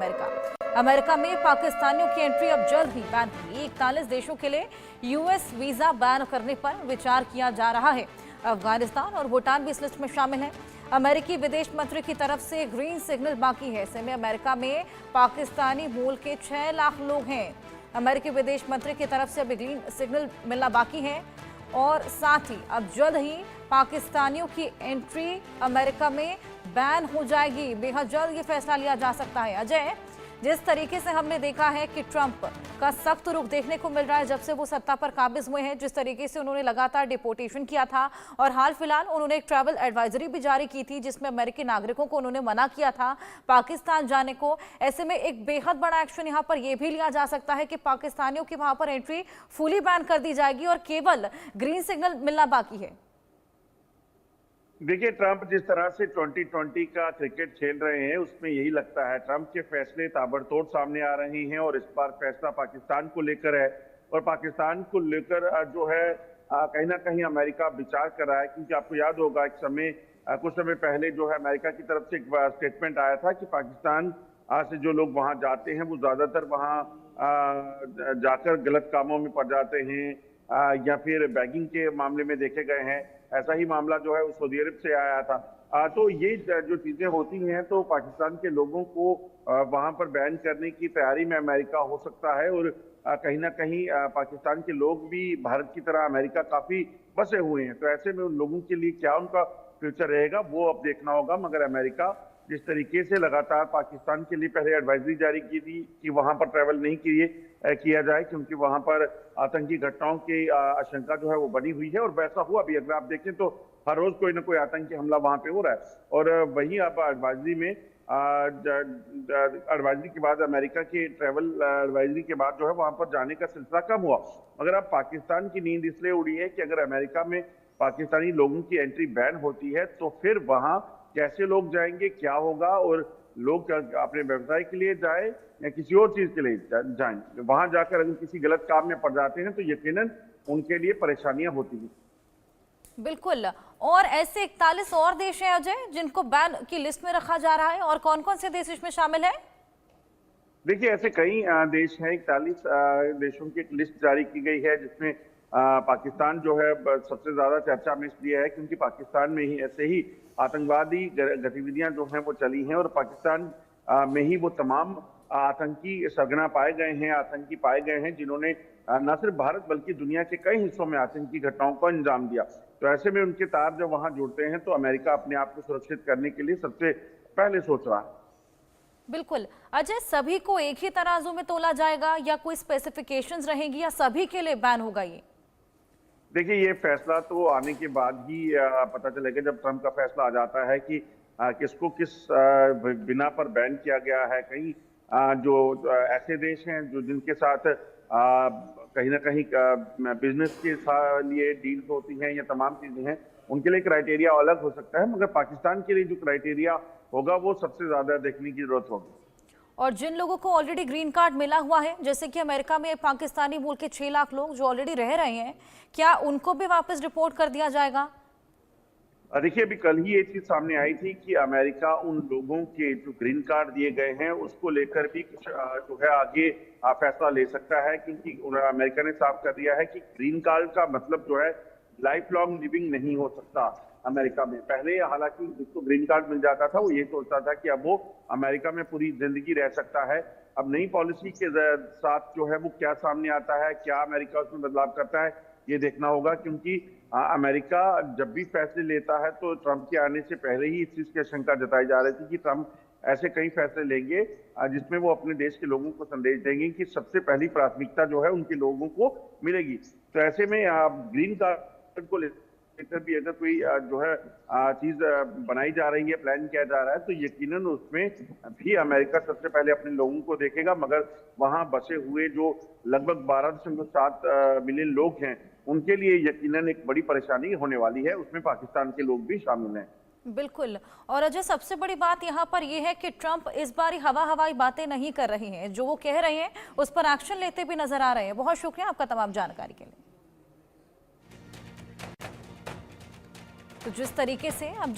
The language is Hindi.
अमेरिका में पाकिस्तानियों की एंट्री अब जल्द ही बैन होगी। 41 देशों के लिए यूएस वीजा बैन करने पर विचार किया जा रहा है। अफगानिस्तान और भूटान भी इस लिस्ट में शामिल हैं। अमेरिकी विदेश मंत्री की तरफ से ग्रीन सिग्नल बाकी है। ऐसे में अमेरिका में पाकिस्तानी मूल के 6 लाख लोग हैं। अमेरिकी विदेश मंत्री की तरफ से अभी ग्रीन सिग्नल मिलना बाकी है और साथ ही अब जल्द ही पाकिस्तानियों की एंट्री अमेरिका में बैन हो जाएगी। बेहद जल्द ये फैसला लिया जा सकता है। अजय, जिस तरीके से हमने देखा है कि ट्रंप का सख्त रुख देखने को मिल रहा है जब से वो सत्ता पर काबिज हुए हैं, जिस तरीके से उन्होंने लगातार डिपोर्टेशन किया था और हाल फिलहाल उन्होंने एक ट्रैवल एडवाइजरी भी जारी की थी जिसमें अमेरिकी नागरिकों को उन्होंने मना किया था पाकिस्तान जाने को। ऐसे में एक बेहद बड़ा एक्शन यहाँ पर यह भी लिया जा सकता है कि पाकिस्तानियों की वहां पर एंट्री फुली बैन कर दी जाएगी और केवल ग्रीन सिग्नल मिलना बाकी है। देखिए, ट्रंप जिस तरह से 2020 का क्रिकेट खेल रहे हैं उसमें यही लगता है। ट्रंप के फैसले ताबड़तोड़ सामने आ रहे हैं और इस बार फैसला पाकिस्तान को लेकर है और पाकिस्तान को लेकर जो है कहीं ना कहीं अमेरिका विचार कर रहा है, क्योंकि आपको याद होगा एक समय कुछ समय पहले जो है अमेरिका की तरफ से एक स्टेटमेंट आया था कि पाकिस्तान से जो लोग वहां जाते हैं वो ज्यादातर वहां जाकर गलत कामों में पड़ जाते हैं या फिर बैगिंग के मामले में देखे गए हैं। ऐसा ही मामला जो है वो सऊदी अरब से आया था। तो ये जो चीजें होती हैं तो पाकिस्तान के लोगों को वहां पर बैन करने की तैयारी में अमेरिका हो सकता है और कहीं ना कहीं पाकिस्तान के लोग भी भारत की तरह अमेरिका काफी बसे हुए हैं। तो ऐसे में उन लोगों के लिए क्या उनका फ्यूचर रहेगा वो अब देखना होगा। मगर अमेरिका जिस तरीके से लगातार पाकिस्तान के लिए पहले एडवाइजरी जारी की थी कि वहां पर ट्रैवल नहीं किया जाए क्योंकि वहां पर आतंकी घटनाओं की आशंका जो है वो बनी हुई है और वैसा हुआ भी। अगर आप देखें तो हर रोज कोई ना कोई आतंकी हमला वहां पे हो रहा है और वहीं आप एडवाइजरी में एडवाइजरी के बाद अमेरिका की ट्रैवल एडवाइजरी के बाद जो है वहां पर जाने का सिलसिला कम हुआ। मगर अब पाकिस्तान की नींद इसलिए उड़ी है कि अगर अमेरिका में पाकिस्तानी लोगों की एंट्री बैन होती है तो फिर वहां कैसे लोग जाएंगे, क्या होगा और लोग अपने व्यवसाय के लिए जाए या किसी और चीज के लिए जाएं। वहां जाकर अगर किसी गलत काम में पड़ जाते हैं तो यकीनन उनके लिए परेशानियां होती हैं। बिल्कुल। और ऐसे 41 और देश हैं अजय जिनको बैन की लिस्ट में रखा जा रहा है, और कौन कौन से देश इसमें शामिल हैं? देखिए, ऐसे कई देश हैं। 41 देशों की एक लिस्ट जारी की गई है जिसमें पाकिस्तान जो है सबसे ज्यादा चर्चा में इसलिए है क्योंकि पाकिस्तान में ही ऐसे ही आतंकवादी गतिविधियां जो हैं वो चली हैं और पाकिस्तान में ही वो तमाम आतंकी सरगना पाए गए हैं, आतंकी पाए गए हैं जिन्होंने न सिर्फ भारत बल्कि दुनिया के कई हिस्सों में आतंकी घटनाओं को अंजाम दिया। तो ऐसे में उनके तार जब वहां जुड़ते हैं तो अमेरिका अपने आप को सुरक्षित करने के लिए सबसे पहले सोच रहा है। बिल्कुल। अजय, सभी को एक ही तराजू में तोला जाएगा या कोई स्पेसिफिकेशंस रहेंगी या सभी के लिए बैन होगा ये? देखिए, ये फैसला तो आने के बाद ही पता चलेगा जब ट्रंप का फैसला आ जाता है कि किसको किस बिना पर बैन किया गया है। कहीं जो ऐसे देश हैं जो जिनके साथ कहीं ना कहीं बिजनेस के लिए डील्स होती हैं या तमाम चीजें हैं, उनके लिए क्राइटेरिया अलग हो सकता है। मगर पाकिस्तान के लिए जो क्राइटेरिया होगा वो सबसे ज्यादा देखने की जरूरत होगी। और जिन लोगों को ऑलरेडी ग्रीन कार्ड मिला हुआ है, जैसे कि अमेरिका में पाकिस्तानी मूल के 6 लाख लोग जो ऑलरेडी रह रहे हैं, क्या उनको भी वापस डिपोर्ट कर दिया जाएगा? देखिए, अभी कल ही ये चीज सामने आई थी कि अमेरिका उन लोगों के जो ग्रीन कार्ड दिए गए हैं उसको लेकर भी कुछ जो है आगे फैसला ले सकता है, क्योंकि अमेरिका ने साफ कर दिया है कि ग्रीन कार्ड का मतलब जो है लाइफ लॉन्ग लिविंग नहीं हो सकता। अमेरिका में पहले हालांकि जिसको ग्रीन कार्ड मिल जाता था वो ये सोचता था कि अब वो अमेरिका में पूरी जिंदगी रह सकता है। अब नई पॉलिसी के साथ जो है वो क्या सामने आता है, क्या अमेरिका उसमें बदलाव करता है, ये देखना होगा। क्योंकि अमेरिका जब भी फैसले लेता है तो ट्रंप के आने से पहले ही इस चीज की आशंका जताई जा रही थी कि ट्रंप ऐसे कई फैसले लेंगे जिसमें वो अपने देश के लोगों को संदेश देंगे कि सबसे पहली प्राथमिकता जो है उनके लोगों को मिलेगी। तो ऐसे में ग्रीन कार्ड को लेकर भी अगर कोई जो है चीज बनाई जा रही है, प्लान किया जा रहा है, तो यकीनन उसमें भी अमेरिका सबसे पहले अपने लोगों को देखेगा। मगर वहां बसे हुए जो लगभग 12.7 मिलियन लोग हैं उनके लिए यकीनन एक बड़ी परेशानी होने वाली है। उसमें पाकिस्तान के लोग भी शामिल हैं। बिल्कुल। और अजय, सबसे बड़ी बात यहाँ पर यह है कि ट्रंप इस बार हवाई बातें नहीं कर रहे हैं, जो वो कह रहे हैं उस पर एक्शन लेते भी नजर आ रहे हैं। बहुत शुक्रिया आपका तमाम जानकारी के लिए। तो जिस तरीके से अब